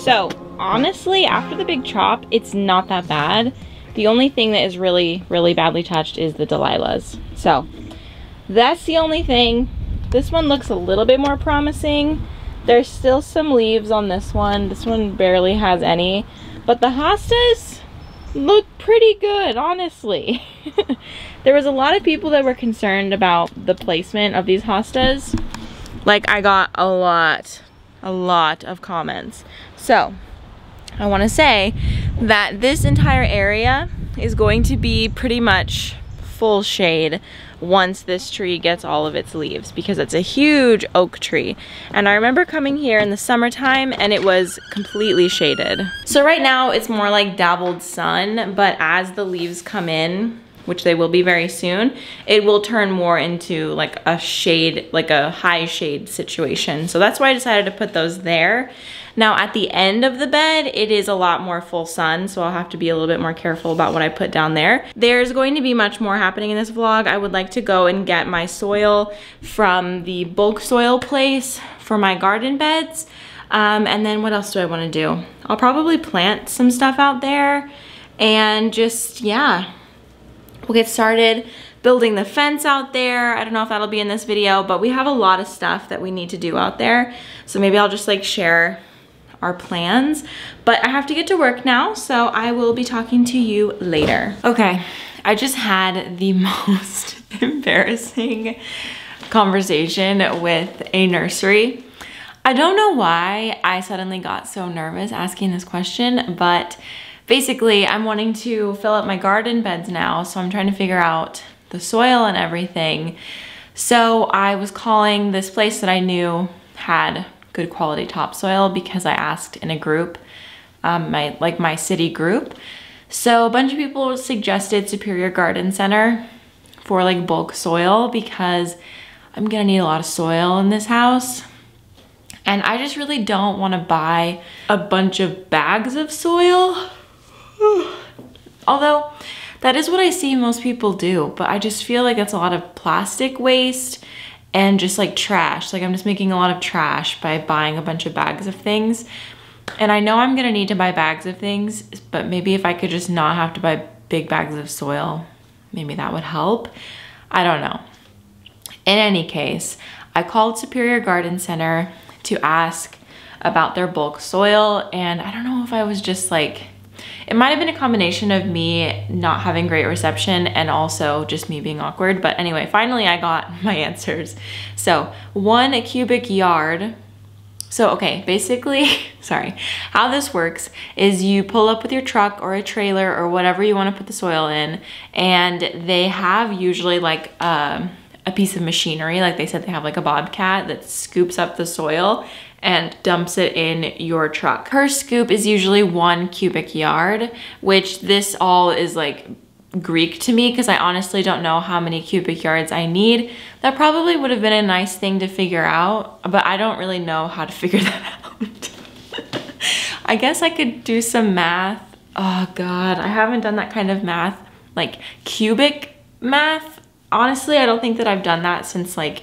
So honestly, after the big chop, it's not that bad. The only thing that is really, really badly touched is the Delilahs. So that's the only thing. This one looks a little bit more promising. There's still some leaves on this one. This one barely has any. But the hostas look pretty good, honestly. There was a lot of people that were concerned about the placement of these hostas. Like, I got a lot of comments. So I want to say that this entire area is going to be pretty much full shade once this tree gets all of its leaves, because it's a huge oak tree. And I remember coming here in the summertime and it was completely shaded. So right now it's more like dabbled sun, but as the leaves come in, which they will be very soon, it will turn more into like a shade, like a high shade situation. So that's why I decided to put those there. Now at the end of the bed, it is a lot more full sun, so I'll have to be a little bit more careful about what I put down there. There's going to be much more happening in this vlog. I would like to go and get my soil from the bulk soil place for my garden beds. And then what else do I want to do? I'll probably plant some stuff out there and just, yeah. We'll get started building the fence out there. I don't know if that'll be in this video, but we have a lot of stuff that we need to do out there. So maybe I'll just like share our plans. But I have to get to work now, so I will be talking to you later. Okay, I just had the most embarrassing conversation with a nursery. I don't know why I suddenly got so nervous asking this question, but basically, I'm wanting to fill up my garden beds now, so I'm trying to figure out the soil and everything. So I was calling this place that I knew had good quality topsoil because I asked in a group, my city group. So a bunch of people suggested Superior Garden Center for like bulk soil because I'm gonna need a lot of soil in this house. And I just really don't wanna buy a bunch of bags of soil. Although that is what I see most people do, but I just feel like that's a lot of plastic waste and just like trash. Like I'm just making a lot of trash by buying a bunch of bags of things. And I know I'm gonna need to buy bags of things, but maybe if I could just not have to buy big bags of soil, maybe that would help. I don't know. In any case, I called Superior Garden Center to ask about their bulk soil, and I don't know if I was just like, it might have been a combination of me not having great reception and also just me being awkward. But anyway, finally I got my answers. So 1 cubic yard. So okay, basically, sorry, how this works is you pull up with your truck or a trailer or whatever you want to put the soil in, and they have usually like a piece of machinery. Like they said, they have like a bobcat that scoops up the soil and dumps it in your truck. Per scoop is usually 1 cubic yard, which this all is like Greek to me because I honestly don't know how many cubic yards I need. That probably would have been a nice thing to figure out, but I don't really know how to figure that out. I guess I could do some math. Oh God, I haven't done that kind of math, like cubic math. Honestly, I don't think that I've done that since like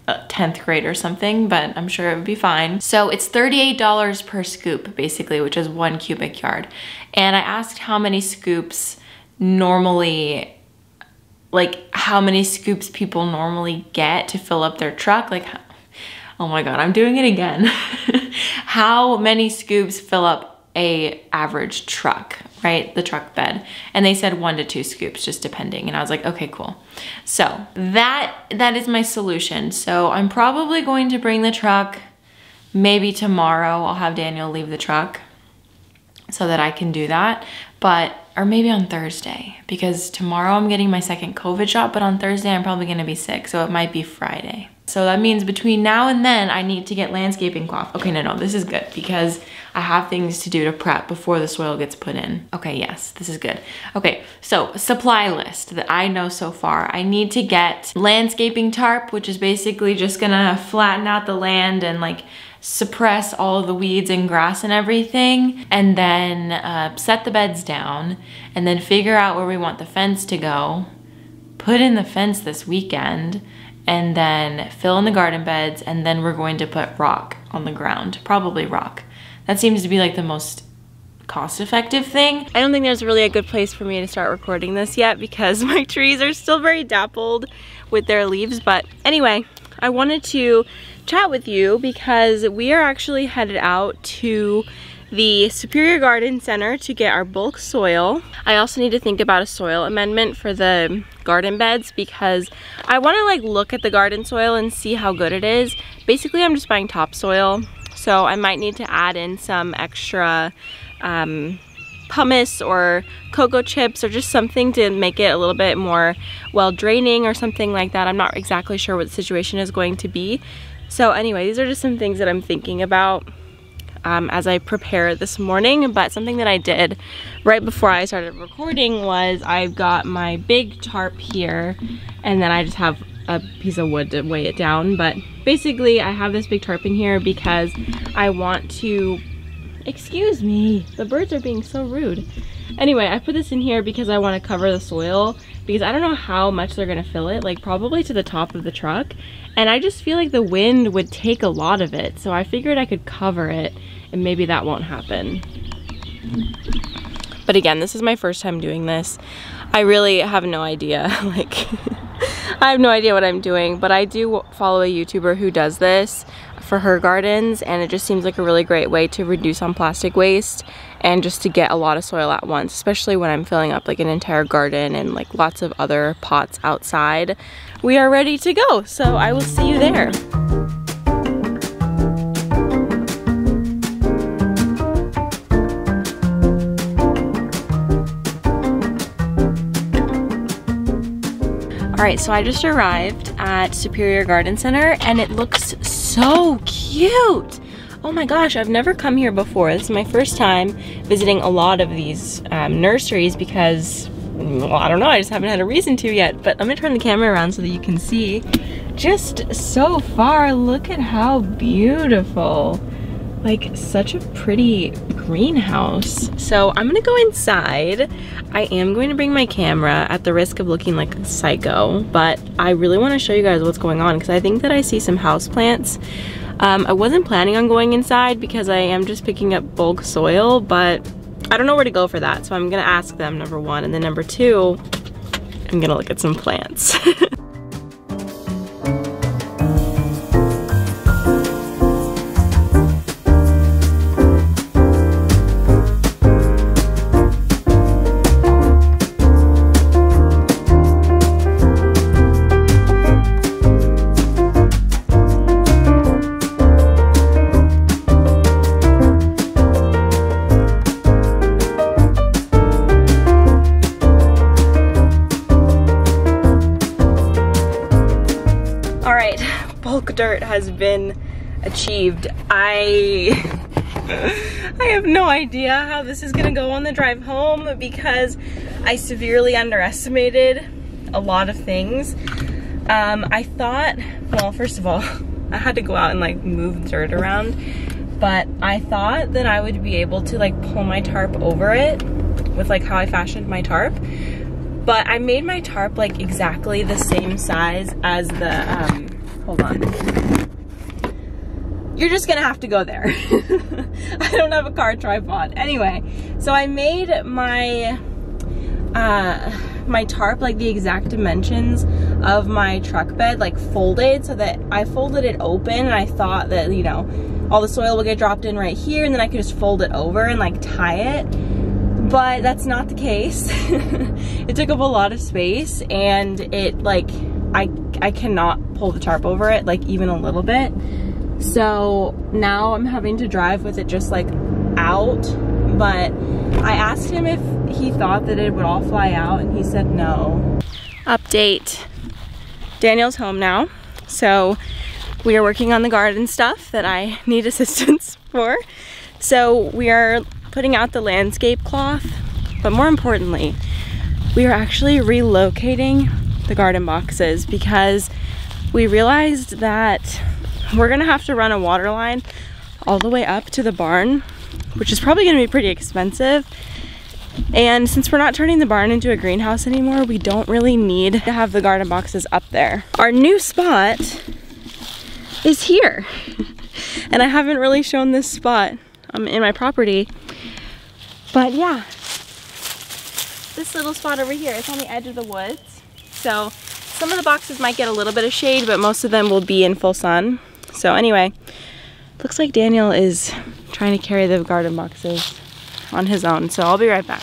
10th grade or something, but I'm sure it would be fine. So it's $38 per scoop, basically, which is 1 cubic yard. And I asked how many scoops normally, like how many scoops people normally get to fill up their truck. Like, oh my God, I'm doing it again. How many scoops fill up a average truck, right? The truck bed. And they said 1 to 2 scoops, just depending. And I was like, okay, cool. So that is my solution. So I'm probably going to bring the truck maybe tomorrow. I'll have Daniel leave the truck so that I can do that. Or maybe on Thursday, because tomorrow I'm getting my second COVID shot, but on Thursday I'm probably gonna be sick. So it might be Friday. So that means between now and then I need to get landscaping cloth. Okay, no, this is good because I have things to do to prep before the soil gets put in. Okay, yes, this is good. Okay, so supply list that I know so far. I need to get landscaping tarp, which is basically just gonna flatten out the land and like suppress all of the weeds and grass and everything, and then set the beds down, and then figure out where we want the fence to go, put in the fence this weekend, and then fill in the garden beds, and then we're going to put rock on the ground, probably rock. That seems to be like the most cost-effective thing. I don't think there's really a good place for me to start recording this yet because my trees are still very dappled with their leaves. But anyway, I wanted to chat with you because we are actually headed out to the Superior Garden Center to get our bulk soil. I also need to think about a soil amendment for the garden beds because I want to like look at the garden soil and see how good it is. Basically, I'm just buying topsoil, so I might need to add in some extra pumice or cocoa chips or just something to make it a little bit more well draining or something like that. I'm not exactly sure what the situation is going to be. So anyway, these are just some things that I'm thinking about as I prepare this morning. But something that I did right before I started recording was I've got my big tarp here, and then I just have a piece of wood to weigh it down. But basically I have this big tarp in here because I want to, excuse me, the birds are being so rude. Anyway, I put this in here because I want to cover the soil because I don't know how much they're gonna fill it, like probably to the top of the truck. And I just feel like the wind would take a lot of it. So I figured I could cover it and maybe that won't happen. But again, this is my first time doing this. I really have no idea, like, I have no idea what I'm doing, but I do follow a YouTuber who does this for her gardens, and it just seems like a really great way to reduce on plastic waste and just to get a lot of soil at once, especially when I'm filling up like an entire garden and like lots of other pots outside. We are ready to go, so I will see you there. Alright, so I just arrived at Superior Garden Center and it looks so cute! Oh my gosh, I've never come here before. This is my first time visiting a lot of these nurseries because, well, I don't know, I just haven't had a reason to yet. But I'm gonna turn the camera around so that you can see. Just so far, look at how beautiful. Like, such a pretty greenhouse. So I'm gonna go inside. I am going to bring my camera at the risk of looking like a psycho, but I really wanna show you guys what's going on because I think that I see some houseplants. I wasn't planning on going inside because I am just picking up bulk soil, but I don't know where to go for that. So I'm gonna ask them, number one, and then number two, I'm gonna look at some plants. Bulk dirt has been achieved. I have no idea how this is gonna go on the drive home because I severely underestimated a lot of things. I thought, well, first of all, I had to go out and like move dirt around, but I thought that I would be able to like pull my tarp over it with like how I fashioned my tarp. But I made my tarp like exactly the same size as the, hold on. You're just gonna have to go there. I don't have a car tripod. Anyway, so I made my my tarp like the exact dimensions of my truck bed, like folded, so that I folded it open and I thought that, you know, all the soil will get dropped in right here and then I could just fold it over and like tie it. But that's not the case. It took up a lot of space and it like, I cannot pull the tarp over it, like even a little bit. So now I'm having to drive with it just like out. But I asked him if he thought that it would all fly out and he said no. Update. Daniel's home now. So we are working on the garden stuff that I need assistance for. So we are putting out the landscape cloth, but more importantly, we are actually relocating the garden boxes because we realized that we're gonna have to run a water line all the way up to the barn, which is probably gonna be pretty expensive. And since we're not turning the barn into a greenhouse anymore, we don't really need to have the garden boxes up there. Our new spot is here. And I haven't really shown this spot in my property. But yeah, this little spot over here, it's on the edge of the woods. So some of the boxes might get a little bit of shade, but most of them will be in full sun. So anyway, looks like Daniel is trying to carry the garden boxes on his own. So I'll be right back.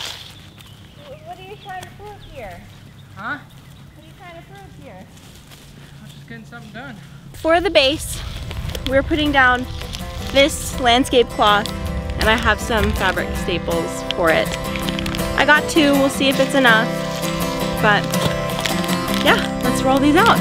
What are you trying to prove here? Huh? What are you trying to prove here? I was just getting something done. For the base, we're putting down this landscape cloth, and I have some fabric staples for it. I got 2, we'll see if it's enough, but yeah, let's roll these out.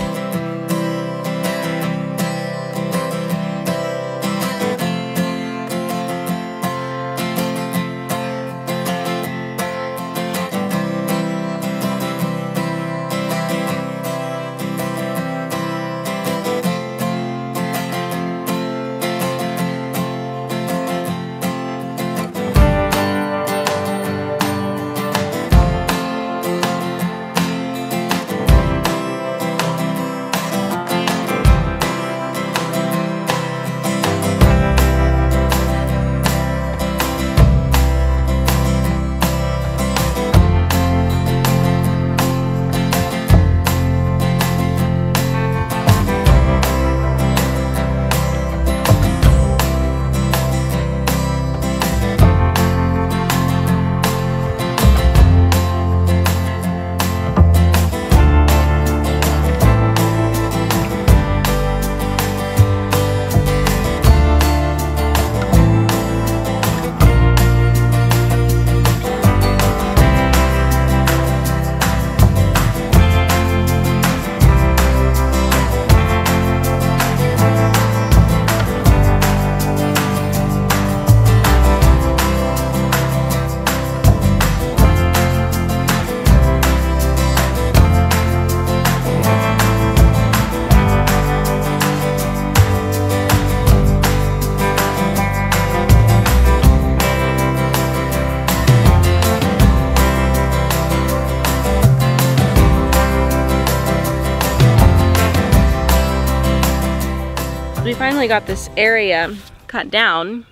We finally got this area cut down,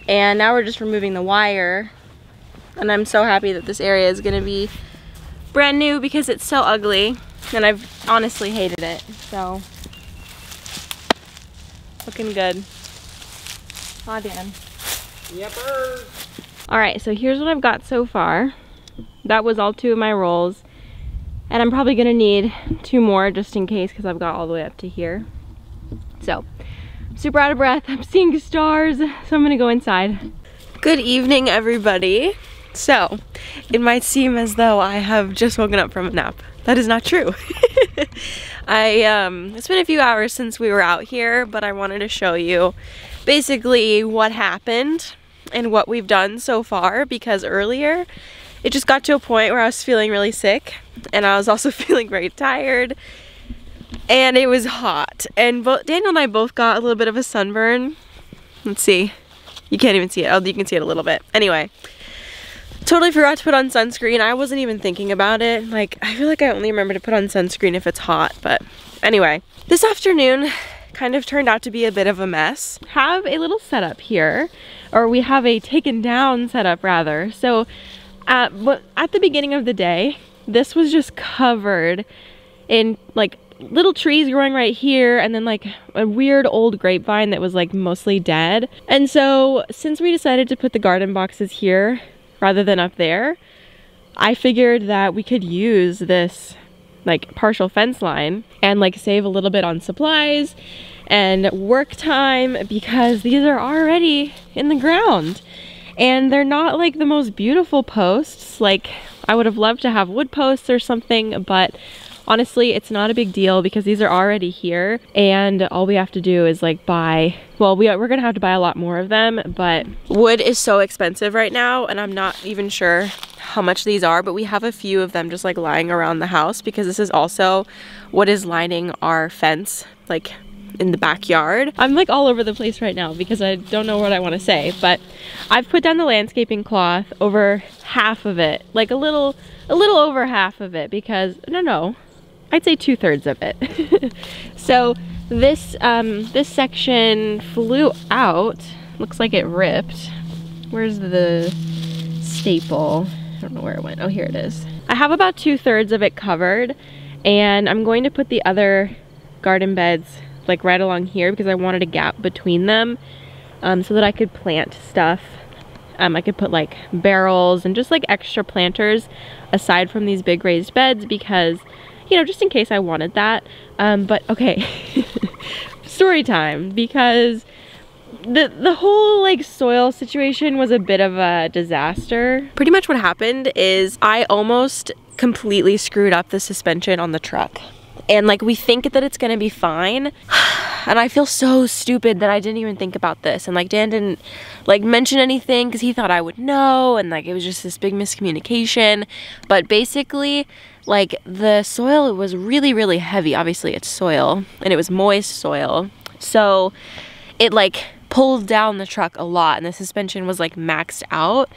and now we're just removing the wire, and I'm so happy that this area is gonna be brand new because it's so ugly and I've honestly hated it. So looking good. Aw, Dan. Yepper. All right, so here's what I've got so far. That was all 2 of my rolls, and I'm probably gonna need 2 more just in case because I've got all the way up to here. So I'm super out of breath, I'm seeing stars, so I'm gonna go inside. Good evening, everybody. So it might seem as though I have just woken up from a nap. That is not true. It's been a few hours since we were out here, but I wanted to show you basically what happened and what we've done so far, because earlier it just got to a point where I was feeling really sick and I was also feeling very tired and it was hot, and Daniel and I both got a little bit of a sunburn. Let's see, you can't even see it. Oh, you can see it a little bit. Anyway, totally forgot to put on sunscreen. I wasn't even thinking about it. Like, I feel like I only remember to put on sunscreen if it's hot, but anyway, this afternoon kind of turned out to be a bit of a mess. Have a little setup here, or we have a taken down setup rather. So at the beginning of the day, this was just covered in like little trees growing right here, and then like a weird old grapevine that was like mostly dead. And so since we decided to put the garden boxes here rather than up there, I figured that we could use this like partial fence line and like save a little bit on supplies and work time, because these are already in the ground and they're not like the most beautiful posts. Like, I would have loved to have wood posts or something, but honestly, it's not a big deal because these are already here, and all we have to do is like buy, well, we're gonna have to buy a lot more of them, but wood is so expensive right now, and I'm not even sure how much these are, but we have a few of them just like lying around the house, because this is also what is lining our fence, like in the backyard. I'm like all over the place right now because I don't know what I want to say, but I've put down the landscaping cloth over half of it, like a little over half of it, because no, I'd say 2/3 of it. So this this section flew out, looks like it ripped, where's the staple? I don't know where it went. Oh, here it is. I have about 2/3 of it covered, and I'm going to put the other garden beds like right along here because I wanted a gap between them so that I could plant stuff. I could put like barrels and just like extra planters aside from these big raised beds because, you know, just in case I wanted that. But okay, story time, because the whole like soil situation was a bit of a disaster. Pretty much what happened is I almost completely screwed up the suspension on the truck. And like we think that it's gonna be fine. And I feel so stupid that I didn't even think about this. And like Dan didn't like mention anything because he thought I would know. And like it was just this big miscommunication. But basically like the soil was really, really heavy. Obviously it's soil and it was moist soil. So it like pulled down the truck a lot and the suspension was like maxed out.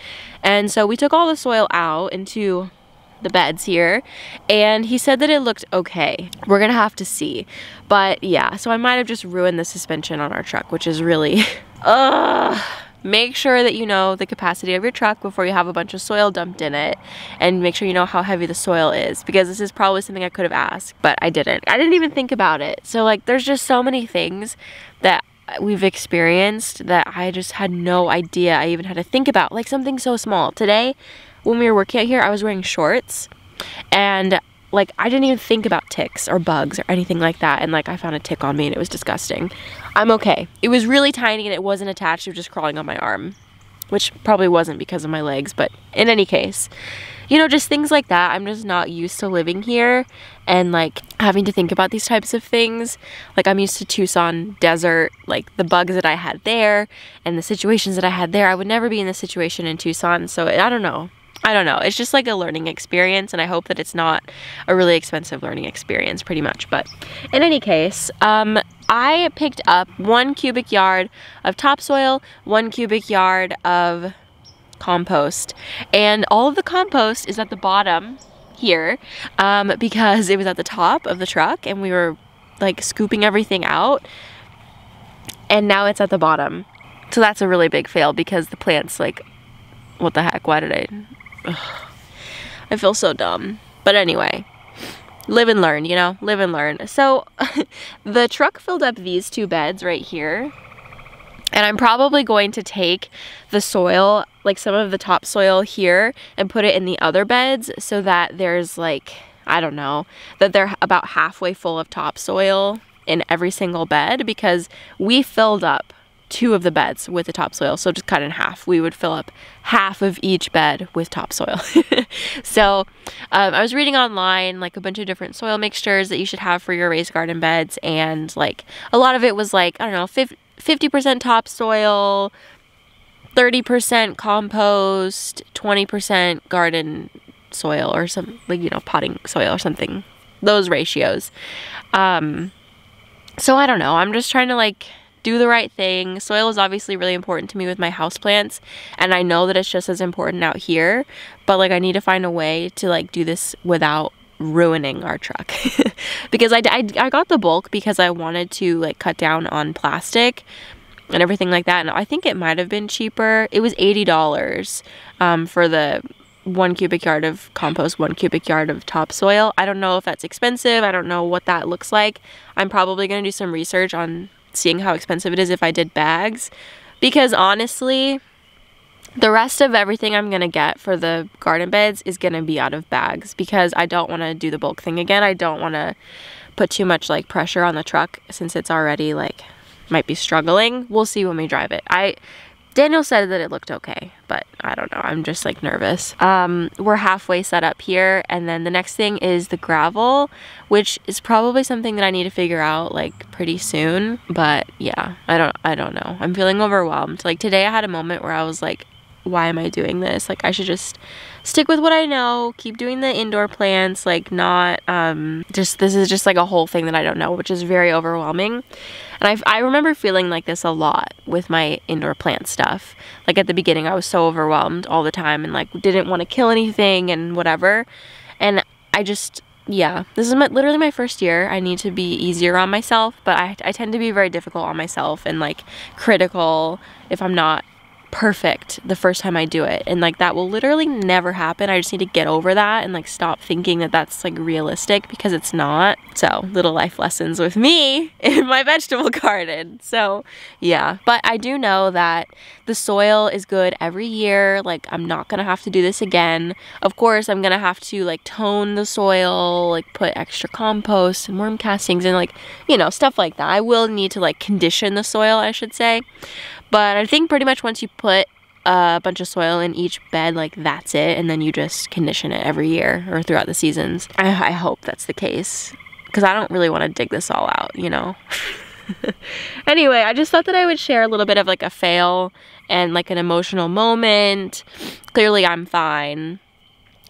And so we took all the soil out into the beds here and he said that it looked okay. We're gonna have to see, but yeah, so I might have just ruined the suspension on our truck, which is really make sure that you know the capacity of your truck before you have a bunch of soil dumped in it, and make sure you know how heavy the soil is, because this is probably something I could have asked, but I didn't even think about it. So like there's just so many things that we've experienced that I just had no idea I even had to think about, like something so small. Today when we were working out here, I was wearing shorts and like I didn't even think about ticks or bugs or anything like that, and like I found a tick on me and it was disgusting. I'm okay. It was really tiny and it wasn't attached, it was just crawling on my arm, which probably wasn't because of my legs, but in any case, you know, just things like that. I'm just not used to living here and like having to think about these types of things. Like I'm used to Tucson desert, like the bugs that I had there and the situations that I had there. I would never be in this situation in Tucson, so I don't know. It's just like a learning experience, and I hope that it's not a really expensive learning experience, pretty much. But in any case, I picked up 1 cubic yard of topsoil, 1 cubic yard of compost, and all of the compost is at the bottom here because it was at the top of the truck and we were like scooping everything out, and now it's at the bottom. So that's a really big fail because the plants, like, what the heck, why did I feel so dumb. But anyway, live and learn, you know, live and learn. So the truck filled up these 2 beds right here, and I'm probably going to take the soil, like some of the topsoil here, and put it in the other beds so that there's like, I don't know, that they're about halfway full of topsoil in every single bed, because we filled up 2 of the beds with the topsoil. So just cut in half, we would fill up half of each bed with topsoil. So I was reading online like a bunch of different soil mixtures that you should have for your raised garden beds, and like a lot of it was like, I don't know, 50% topsoil, 30% compost, 20% garden soil, or some, like, you know, potting soil or something, those ratios. So I don't know, I'm just trying to like do the right thing. Soil is obviously really important to me with my houseplants, and I know that it's just as important out here, but like I need to find a way to like do this without ruining our truck. Because I got the bulk because I wanted to like cut down on plastic and everything like that, and I think it might have been cheaper. It was $80 for the 1 cubic yard of compost, 1 cubic yard of topsoil. I don't know if that's expensive. I don't know what that looks like. I'm probably going to do some research on seeing how expensive it is if I did bags, because honestly the rest of everything I'm gonna get for the garden beds is gonna be out of bags, because I don't want to do the bulk thing again. I don't want to put too much like pressure on the truck since it's already like might be struggling. We'll see when we drive it. Daniel said that it looked okay, but I don't know, I'm just like nervous. We're halfway set up here, and then the next thing is the gravel, which is probably something that I need to figure out like pretty soon. But yeah, I don't know. I'm feeling overwhelmed. Like today I had a moment where I was like, why am I doing this? Like I should just stick with what I know, keep doing the indoor plants, like not this is just like a whole thing that I don't know, which is very overwhelming. And I remember feeling like this a lot with my indoor plant stuff. Like at the beginning I was so overwhelmed all the time and like didn't want to kill anything and whatever. And I just, yeah, this is literally my first year. I need to be easier on myself, but I tend to be very difficult on myself and like critical if I'm not perfect the first time I do it, and like that will literally never happen. I just need to get over that and like stop thinking that that's like realistic, because it's not. So little life lessons with me in my vegetable garden. So yeah, but I do know that the soil is good every year. Like I'm not gonna have to do this again. Of course I'm gonna have to like tone the soil, like put extra compost and worm castings and like, you know, stuff like that. I will need to like condition the soil, I should say. But I think pretty much once you put a bunch of soil in each bed, like that's it, and then you just condition it every year or throughout the seasons. I hope that's the case, because I don't really want to dig this all out, you know. Anyway, I just thought that I would share a little bit of like a fail and like an emotional moment. Clearly I'm fine.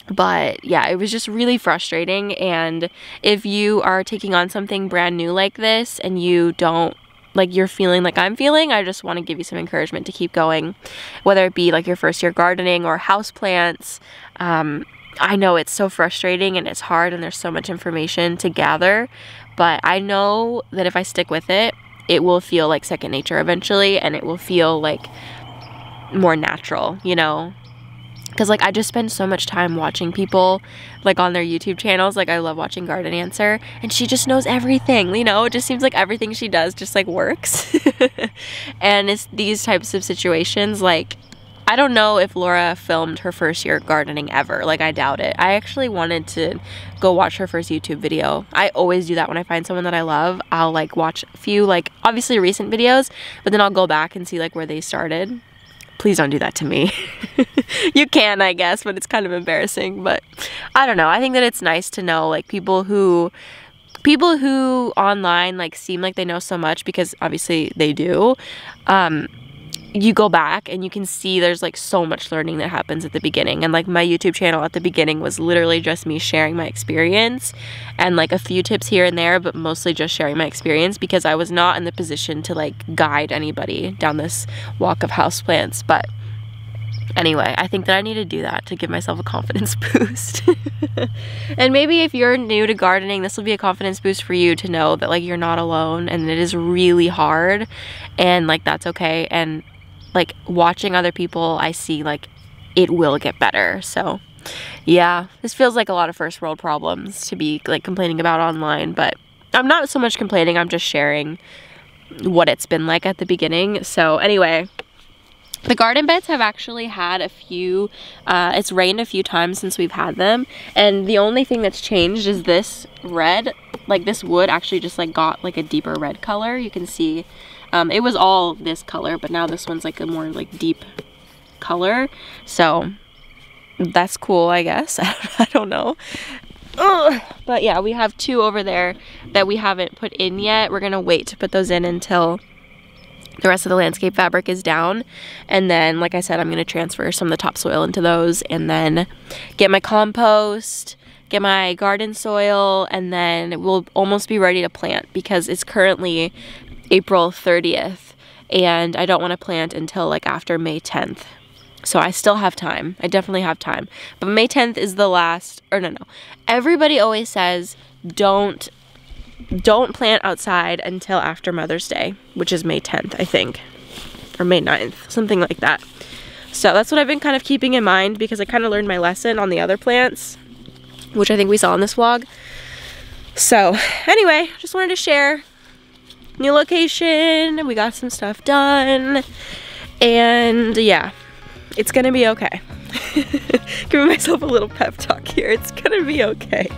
But yeah, it was just really frustrating. And if you are taking on something brand new like this and you don't, like you're feeling like I'm feeling, I just want to give you some encouragement to keep going, whether it be like your first year gardening or houseplants. I know it's so frustrating and it's hard and there's so much information to gather, but I know that if I stick with it, it will feel like second nature eventually, and it will feel like more natural, you know? Because like I just spend so much time watching people like on their YouTube channels. Like I love watching Garden Answer, and she just knows everything, you know. It just seems like everything she does just like works. And it's these types of situations, like I don't know if Laura filmed her first year gardening ever. Like I doubt it. I actually wanted to go watch her first YouTube video. I always do that when I find someone that I love. I'll like watch a few like obviously recent videos, but then I'll go back and see like where they started. Please don't do that to me. You can, I guess, but it's kind of embarrassing. But I don't know. I think that it's nice to know like people who online like seem like they know so much, because obviously they do. You go back and you can see there's like so much learning that happens at the beginning. And like my YouTube channel at the beginning was literally just me sharing my experience and like a few tips here and there, but mostly just sharing my experience, because I was not in the position to like guide anybody down this walk of houseplants. But anyway, I think that I need to do that to give myself a confidence boost. And maybe if you're new to gardening, this will be a confidence boost for you to know that like you're not alone and it is really hard, and like that's okay. And like watching other people, I see like it will get better. So yeah, this feels like a lot of first world problems to be like complaining about online, but I'm not so much complaining, I'm just sharing what it's been like at the beginning. So anyway, the garden beds have actually had a few, it's rained a few times since we've had them, and the only thing that's changed is this red, like this wood actually just like got like a deeper red color. You can see it was all this color, but now this one's like a more like deep color, so that's cool, I guess. I don't know. Ugh. But yeah, we have two over there that we haven't put in yet. We're gonna wait to put those in until the rest of the landscape fabric is down, and then like I said, I'm gonna transfer some of the topsoil into those, and then get my compost, get my garden soil, and then we'll almost be ready to plant, because it's currently April 30th and I don't want to plant until like after May 10th. So I still have time. I definitely have time. But May 10th is the last, or no. Everybody always says don't plant outside until after Mother's Day, which is May 10th, I think, or May 9th, something like that. So that's what I've been kind of keeping in mind, because I kind of learned my lesson on the other plants, which I think we saw in this vlog. So anyway, just wanted to share. New location, we got some stuff done, and yeah, it's gonna be okay. Giving myself a little pep talk here. It's gonna be okay.